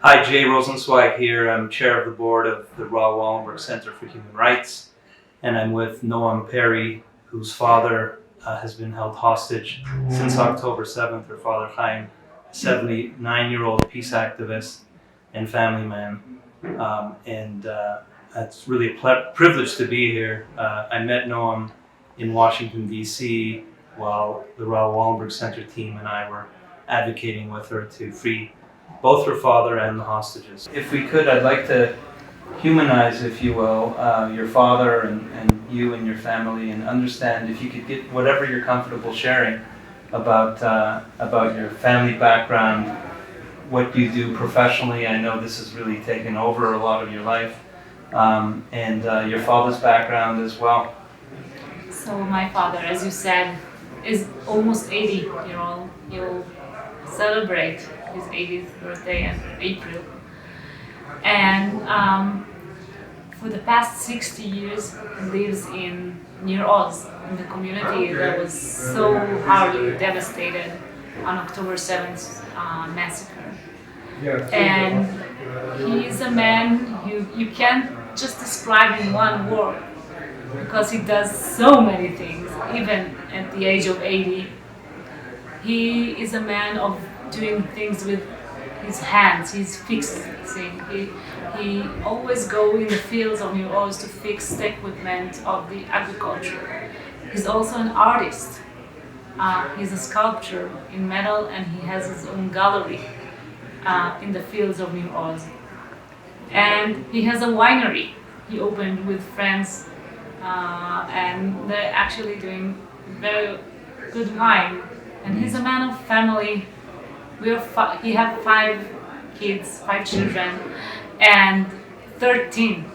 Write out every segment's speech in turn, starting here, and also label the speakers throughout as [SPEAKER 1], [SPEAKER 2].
[SPEAKER 1] Hi, Jay Rosenzweig here. I'm chair of the board of the Raoul Wallenberg Center for Human Rights, and I'm with Noam Peri, whose father has been held hostage since October 7th. Her father, Chaim, a 79-year-old peace activist and family man. And it's really a privilege to be here. I met Noam in Washington, D.C., while the Raoul Wallenberg Center team and I were advocating with her to free both her father and the hostages. If we could, I'd like to humanize, if you will, your father and you and your family, and understand if you could get whatever you're comfortable sharing about your family background, what you do professionally. I know this has really taken over a lot of your life, and your father's background as well.
[SPEAKER 2] So my father, as you said, is almost 80-year-old. He'll celebrate his 80th birthday in April. And for the past 60 years, he lives in near Oz, in the community that was so hardly devastated on October 7th massacre. And he is a man you can't just describe in one word, because he does so many things, even at the age of 80. He is a man of doing things with his hands. He's fixing. He always go in the fields of New Orleans to fix the equipment of the agriculture. He's also an artist. He's a sculptor in metal, and he has his own gallery in the fields of New Orleans. And he has a winery he opened with friends, and they're actually doing very good wine. And he's a man of family. He have 5 kids, 5 children, and 13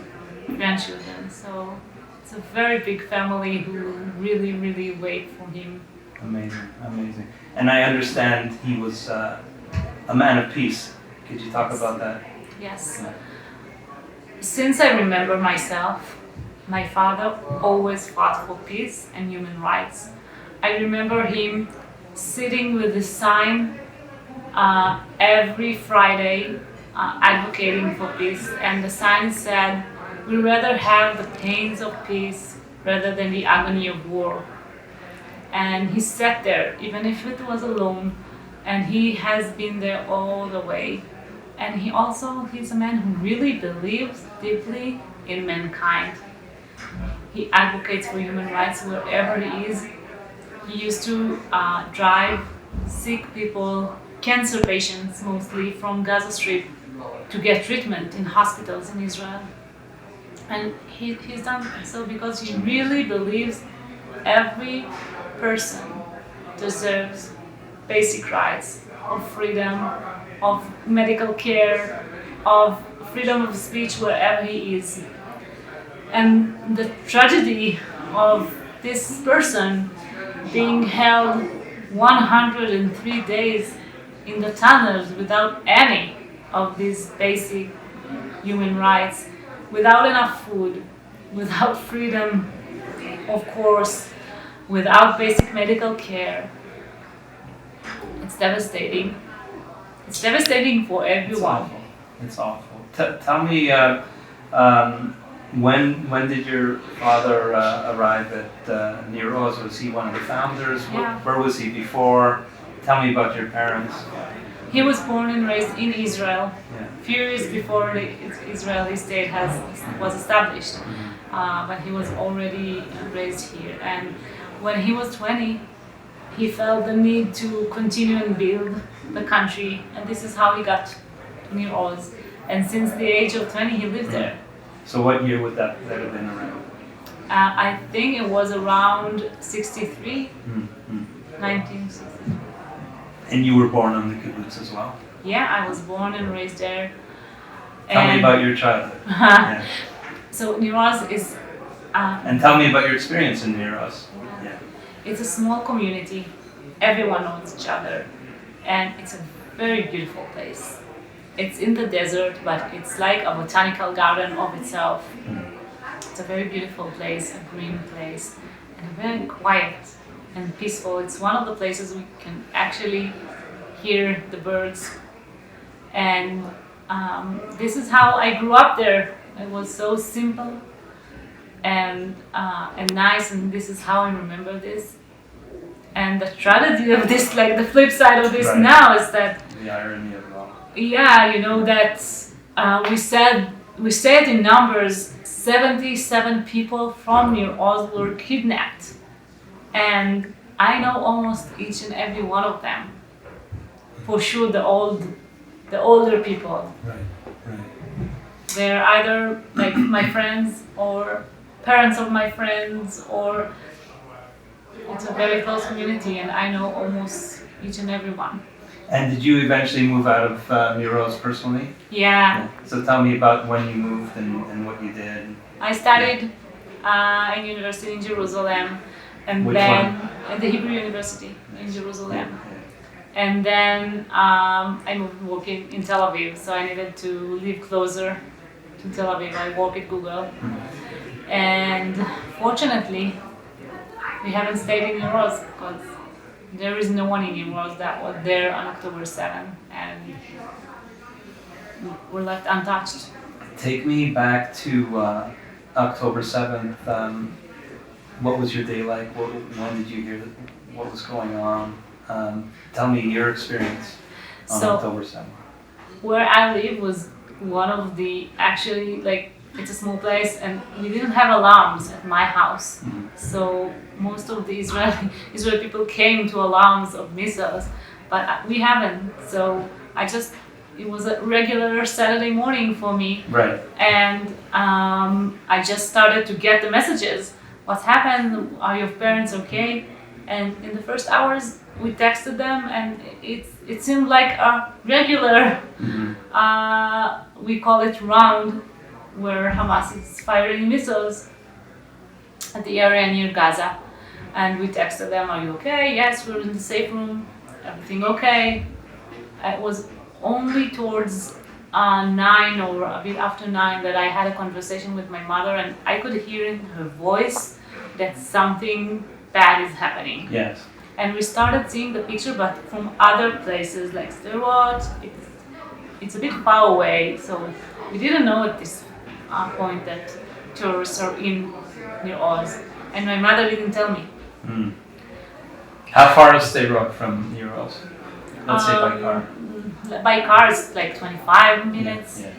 [SPEAKER 2] grandchildren. So it's a very big family who really, really wait for him.
[SPEAKER 1] Amazing, amazing. And I understand he was a man of peace. Could you talk about that?
[SPEAKER 2] Yes.
[SPEAKER 1] Yeah.
[SPEAKER 2] Since I remember myself, my father always fought for peace and human rights. I remember him sitting with a sign every Friday advocating for peace, and the sign said, "We rather have the pains of peace rather than the agony of war." And he sat there, even if it was alone, and he has been there all the way. And he's a man who really believes deeply in mankind. He advocates for human rights wherever he is. He used to drive sick people, cancer patients mostly, from Gaza Strip to get treatment in hospitals in Israel. And he's done so because he really believes every person deserves basic rights of freedom, of medical care, of freedom of speech wherever he is. And the tragedy of this person being held 103 days in the tunnels without any of these basic human rights, without enough food, without freedom, of course, without basic medical care. It's devastating. It's devastating for everyone.
[SPEAKER 1] It's awful. Tell me, when did your father arrive at Nir Oz? Was he one of the founders?
[SPEAKER 2] Yeah.
[SPEAKER 1] Where was he before? Tell me about your parents.
[SPEAKER 2] He was born and raised in Israel,
[SPEAKER 1] Yeah.
[SPEAKER 2] few years before the Israeli state was established. But he was already raised here. And when he was 20, he felt the need to continue and build the country, and this is how he got to Nir Oz. And since the age of 20, he lived there.
[SPEAKER 1] So what year would that have been around?
[SPEAKER 2] I think it was around 63,
[SPEAKER 1] Mm-hmm.
[SPEAKER 2] 1963.
[SPEAKER 1] And you were born on the kibbutz as well?
[SPEAKER 2] Yeah, I was born and raised there.
[SPEAKER 1] Tell me about your childhood. Yeah.
[SPEAKER 2] So Nir Oz is...
[SPEAKER 1] And tell me about your experience in Nir Oz. Yeah.
[SPEAKER 2] It's a small community. Everyone knows each other. And it's a very beautiful place. It's in the desert, but it's like a botanical garden of itself. It's a very beautiful place, a green place, and very quiet and peaceful. It's one of the places we can actually hear the birds. And this is how I grew up there. It was so simple and nice, and this is how I remember this. And the tragedy of this, like the flip side of this
[SPEAKER 1] Right.
[SPEAKER 2] now, is that
[SPEAKER 1] The irony of it all.
[SPEAKER 2] yeah, you know that we said in numbers 77 people from near Oz were kidnapped, and I know almost each and every one of them. For sure, the older people.
[SPEAKER 1] Right.
[SPEAKER 2] They're either like my friends or parents of my friends, or it's a very close community, and I know almost each and every one.
[SPEAKER 1] And did you eventually move out of Miroz personally?
[SPEAKER 2] Yeah.
[SPEAKER 1] So tell me about when you moved and what you did.
[SPEAKER 2] I studied in university in Jerusalem, and
[SPEAKER 1] Which
[SPEAKER 2] then
[SPEAKER 1] one?
[SPEAKER 2] at the Hebrew University in Jerusalem.
[SPEAKER 1] Okay.
[SPEAKER 2] And then I moved working in Tel Aviv, so I needed to live closer to Tel Aviv. I work at Google, and fortunately, we haven't stayed in Roz because there is no one in Roz that was there on October 7th, and we're left untouched.
[SPEAKER 1] Take me back to October 7th. What was your day like? When did you hear what was going on? Tell me your experience on
[SPEAKER 2] So,
[SPEAKER 1] October 7th.
[SPEAKER 2] where I live was one of the, actually, like, it's a small place, and we didn't have alarms at my house.
[SPEAKER 1] Mhm.
[SPEAKER 2] So most of the Israeli people came to alarms of missiles, but we haven't. So it was a regular Saturday morning for me,
[SPEAKER 1] Right.
[SPEAKER 2] and I just started to get the messages. What's happened? Are your parents okay? And in the first hours, we texted them, and it seemed like a regular,
[SPEAKER 1] Mhm.
[SPEAKER 2] we call it round, where Hamas is firing missiles at the area near Gaza. And we texted them, are you okay? Yes, we're in the safe room. Everything okay? It was only towards 9 or a bit after 9 that I had a conversation with my mother, and I could hear in her voice that something bad is happening.
[SPEAKER 1] Yes.
[SPEAKER 2] And we started seeing the picture, but from other places like Sderot. It's a bit far away, so we didn't know at this point that tourists are in near Oz, and my mother didn't tell me.
[SPEAKER 1] Mm. How far is Sderot from Miroz? Let's say by car.
[SPEAKER 2] By car, it's like 25 minutes,
[SPEAKER 1] Yeah.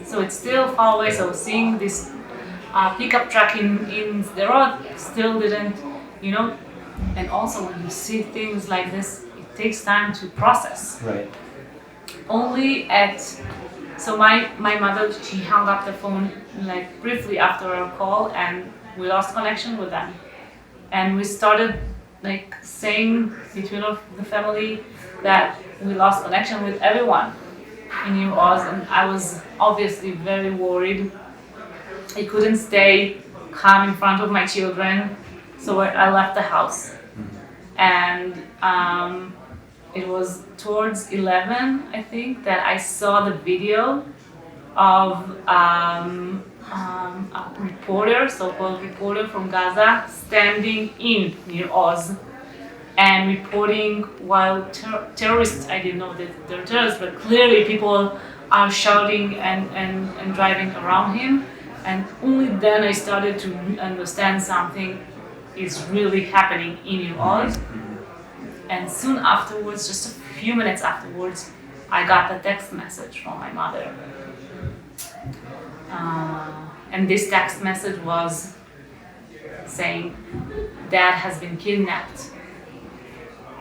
[SPEAKER 2] so it's still far away. So seeing this pickup truck in Sderot still didn't, and also when you see things like this, it takes time to process.
[SPEAKER 1] Right.
[SPEAKER 2] So my mother, she hung up the phone like briefly after our call, and we lost connection with them. And we started like saying between of the family that we lost connection with everyone in New Oz, and I was obviously very worried. I couldn't stay calm in front of my children, so I left the house. And it was towards 11, I think, that I saw the video of a reporter, so-called reporter from Gaza, standing in near Oz and reporting while terrorists, I didn't know that they're terrorists, but clearly people are shouting and driving around him. And only then I started to understand something is really happening in New Oz. And soon afterwards, just a few minutes afterwards, I got a text message from my mother. And this text message was saying, Dad has been kidnapped.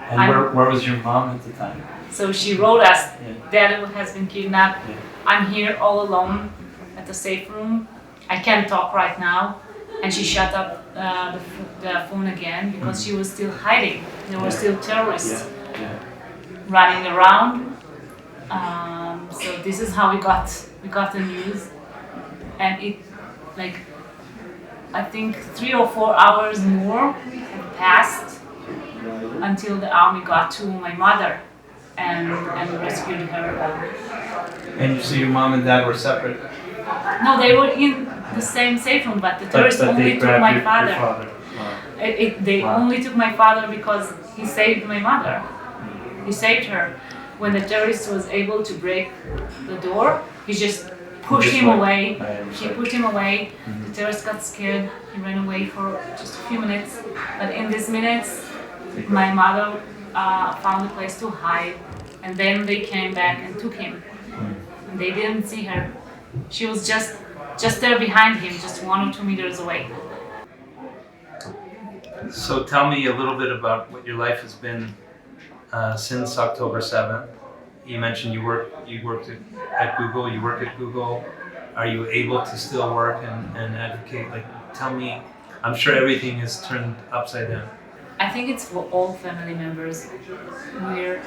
[SPEAKER 1] And where was your mom at the time?
[SPEAKER 2] So she wrote us,
[SPEAKER 1] Yeah.
[SPEAKER 2] Dad has been kidnapped.
[SPEAKER 1] Yeah.
[SPEAKER 2] I'm here all alone at the safe room. I can't talk right now. And she shut up the phone again because she was still hiding. There were still terrorists running around. So this is how we got the news, and it, like, I think 3 or 4 hours more had passed until the army got to my mother and rescued her.
[SPEAKER 1] And so your mom and dad were separate?
[SPEAKER 2] No, they were in the same safe room, but the terrorists only took my father.
[SPEAKER 1] Wow.
[SPEAKER 2] They
[SPEAKER 1] Wow.
[SPEAKER 2] only took my father because he saved my mother. He saved her. when the terrorist was able to break the door, he just pushed
[SPEAKER 1] Just
[SPEAKER 2] him
[SPEAKER 1] went.
[SPEAKER 2] away.
[SPEAKER 1] I
[SPEAKER 2] He
[SPEAKER 1] understand.
[SPEAKER 2] pushed him away.
[SPEAKER 1] Mhm.
[SPEAKER 2] The terrorist got scared. He ran away for just a few minutes. But in these minutes, my mother found a place to hide, and then they came back and took him. And they didn't see her. She was just there behind him, just 1 or 2 meters away.
[SPEAKER 1] So tell me a little bit about what your life has been since October 7th. You mentioned you worked at Google. You work at Google. Are you able to still work and advocate? Like, tell me. I'm sure everything is turned upside down.
[SPEAKER 2] I think it's for all family members. We're,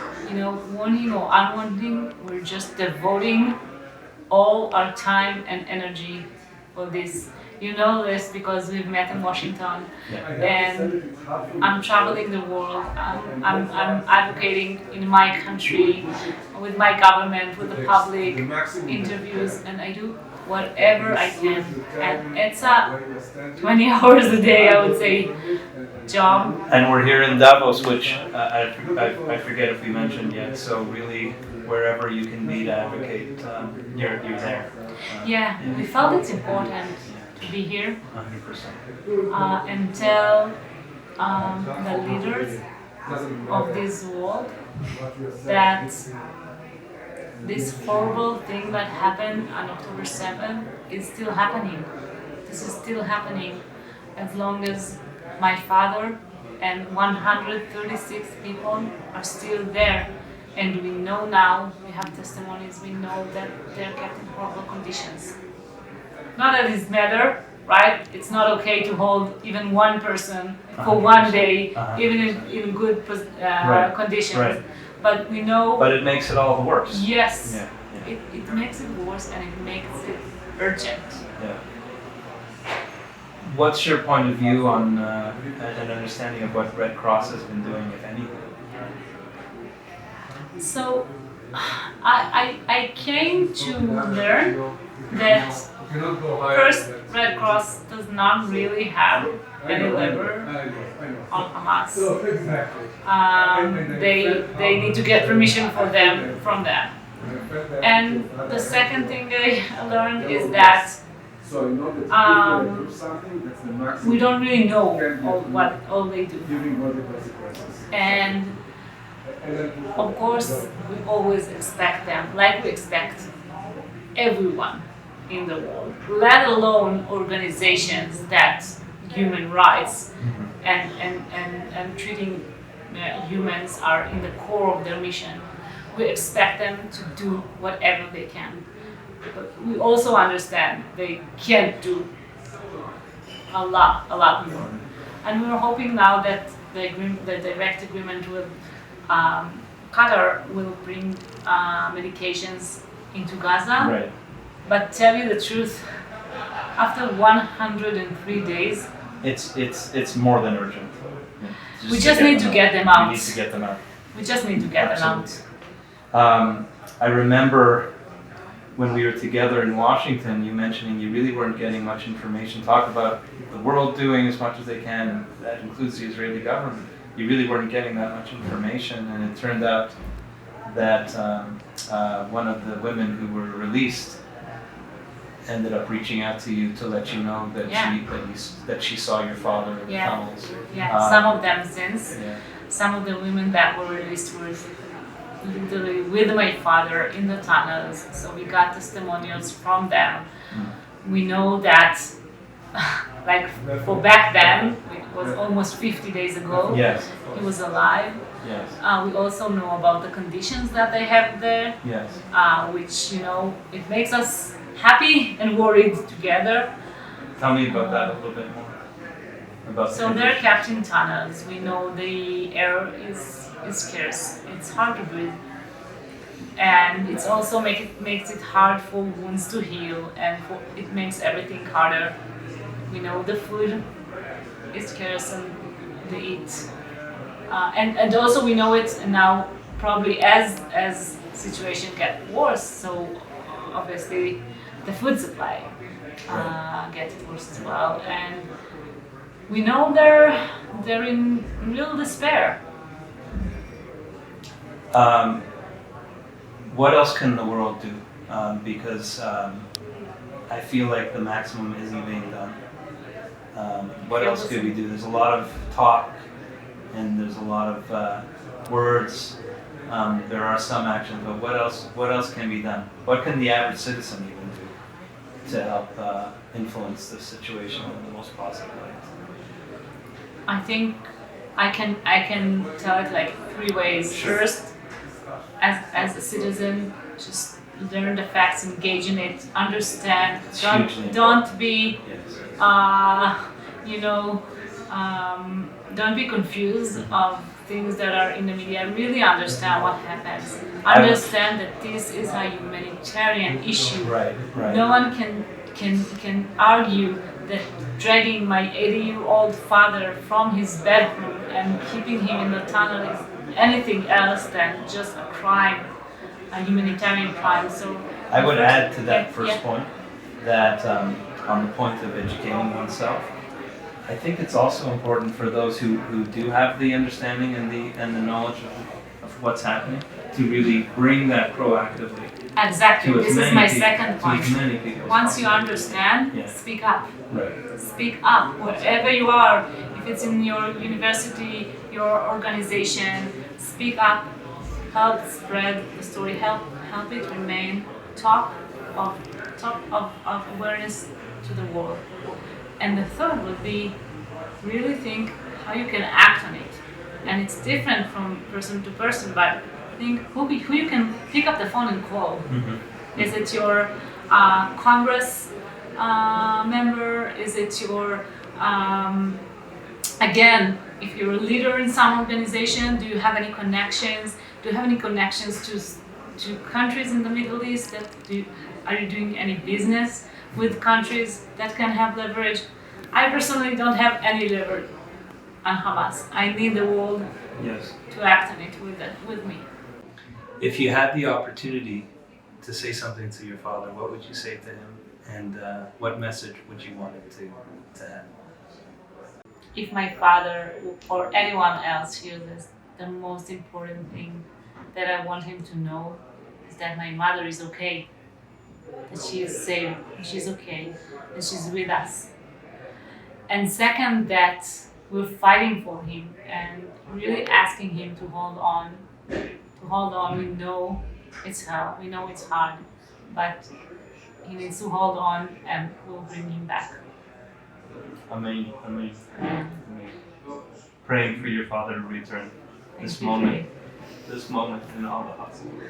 [SPEAKER 2] wanting or unwanting, we're just devoting all our time and energy for this. You know this because we've met in Washington, and I'm traveling the world. I'm advocating in my country, with my government, with the public, interviews, and I do whatever I can. And it's a 20 hours a day, I would say, job.
[SPEAKER 1] And we're here in Davos, which I forget if we mentioned yet. So really, wherever you can be to advocate, you're there.
[SPEAKER 2] Yeah, we felt it's important to be here
[SPEAKER 1] 100%.
[SPEAKER 2] and tell the leaders of this world that this horrible thing that happened on October 7th is still happening. This is still happening as long as my father and 136 people are still there. And we know now, we have testimonies, we know that they're kept in horrible conditions. Not that it's matter, right? It's not okay to hold even one person for 1 day, even in good conditions.
[SPEAKER 1] Right.
[SPEAKER 2] But we know.
[SPEAKER 1] But it makes it all the worse.
[SPEAKER 2] Yes.
[SPEAKER 1] Yeah.
[SPEAKER 2] It makes it worse and it makes it urgent.
[SPEAKER 1] Yeah. What's your point of view on an understanding of what Red Cross has been doing, if anything?
[SPEAKER 2] So, I came to learn that first, Red Cross does not really have any lever on Hamas. They need to get permission from them. And the second thing I learned is that we don't really know all they do. And of course, we always expect them, like we expect everyone in the world, let alone organizations that human rights and treating humans are in the core of their mission. We expect them to do whatever they can. But we also understand they can't do a lot more. And we're hoping now that the direct agreement with Qatar will bring medications into Gaza.
[SPEAKER 1] Right.
[SPEAKER 2] But tell you the truth, after 103 days,
[SPEAKER 1] it's more than urgent.
[SPEAKER 2] we just need to get them out.
[SPEAKER 1] We need to get them out.
[SPEAKER 2] We just need to get them out.
[SPEAKER 1] I remember when we were together in Washington, you mentioning you really weren't getting much information. Talk about the world doing as much as they can, and that includes the Israeli government. You really weren't getting that much information, and it turned out that one of the women who were released ended up reaching out to you to let you know that that she saw your father in the tunnels.
[SPEAKER 2] Yeah, some of them since.
[SPEAKER 1] Yeah.
[SPEAKER 2] Some of the women that were released were literally with my father in the tunnels, so we got testimonials from them. We know that, like for back then, it was almost 50 days ago.
[SPEAKER 1] Yes.
[SPEAKER 2] He was alive.
[SPEAKER 1] Yes.
[SPEAKER 2] We also know about the conditions that they have there,
[SPEAKER 1] Yes.
[SPEAKER 2] which it makes us happy and worried together.
[SPEAKER 1] Tell me about that a little bit more.
[SPEAKER 2] So they're kept in tunnels. We know the air is scarce. It's hard to breathe, and it's also makes it hard for wounds to heal, and it makes everything harder. We know the food is scarce and they eat, and also we know it now. Probably as situation get worse, so obviously the food supply gets worse as well, and we know they're in real despair.
[SPEAKER 1] what else can the world do? Because I feel like the maximum isn't being done. What else could we do? There's a lot of talk and there's a lot of words. There are some actions, but what else? What else can be done? What can the average citizen even do to help influence the situation in the most positive way?
[SPEAKER 2] I think I can tell it like three ways.
[SPEAKER 1] Sure.
[SPEAKER 2] First, as a citizen, just learn the facts, engage in it, understand.
[SPEAKER 1] It's hugely
[SPEAKER 2] Don't be
[SPEAKER 1] Yes.
[SPEAKER 2] you know, don't be confused of things that are in the media. Really understand what happens. Understand that this is a humanitarian issue.
[SPEAKER 1] Right. Right.
[SPEAKER 2] No one can argue that dragging my 80-year-old father from his bedroom and keeping him in the tunnel is anything else than just a crime, a humanitarian crime. So
[SPEAKER 1] I would add to that first
[SPEAKER 2] yeah.
[SPEAKER 1] point that on the point of educating oneself, I think it's also important for those who do have the understanding and the knowledge of what's happening to really bring that proactively
[SPEAKER 2] Exactly.
[SPEAKER 1] to as
[SPEAKER 2] This
[SPEAKER 1] many
[SPEAKER 2] is my
[SPEAKER 1] people,
[SPEAKER 2] second
[SPEAKER 1] to
[SPEAKER 2] point.
[SPEAKER 1] as many people as
[SPEAKER 2] Once you
[SPEAKER 1] possible.
[SPEAKER 2] understand,
[SPEAKER 1] Yeah.
[SPEAKER 2] speak up.
[SPEAKER 1] Right.
[SPEAKER 2] Speak up wherever you are. If it's in your university, your organization, speak up. Help spread the story. Help it remain top of awareness to the world. And the third would be really think how you can act on it. And it's different from person to person, but think who you can pick up the phone and call.
[SPEAKER 1] Mm-hmm.
[SPEAKER 2] Is it your Congress member? Is it your, again, if you're a leader in some organization, do you have any connections? Do you have any connections to countries in the Middle East? Are you doing any business with countries that can have leverage? I personally don't have any leverage on Hamas. I need the world
[SPEAKER 1] Yes.
[SPEAKER 2] to act on it with me.
[SPEAKER 1] If you had the opportunity to say something to your father, what would you say to him, and what message would you want it to have?
[SPEAKER 2] If my father or anyone else hears this, the most important thing that I want him to know is that my mother is okay, that she is safe, she's okay, and she's with us. And second, that we're fighting for him and really asking him to hold on. To hold on, we know it's hell, we know it's hard, but he needs to hold on and we'll bring him back.
[SPEAKER 1] Amen. Amen.
[SPEAKER 2] Amen.
[SPEAKER 1] Praying for your father to return.
[SPEAKER 2] Thank you.
[SPEAKER 1] This moment in all the hospitals.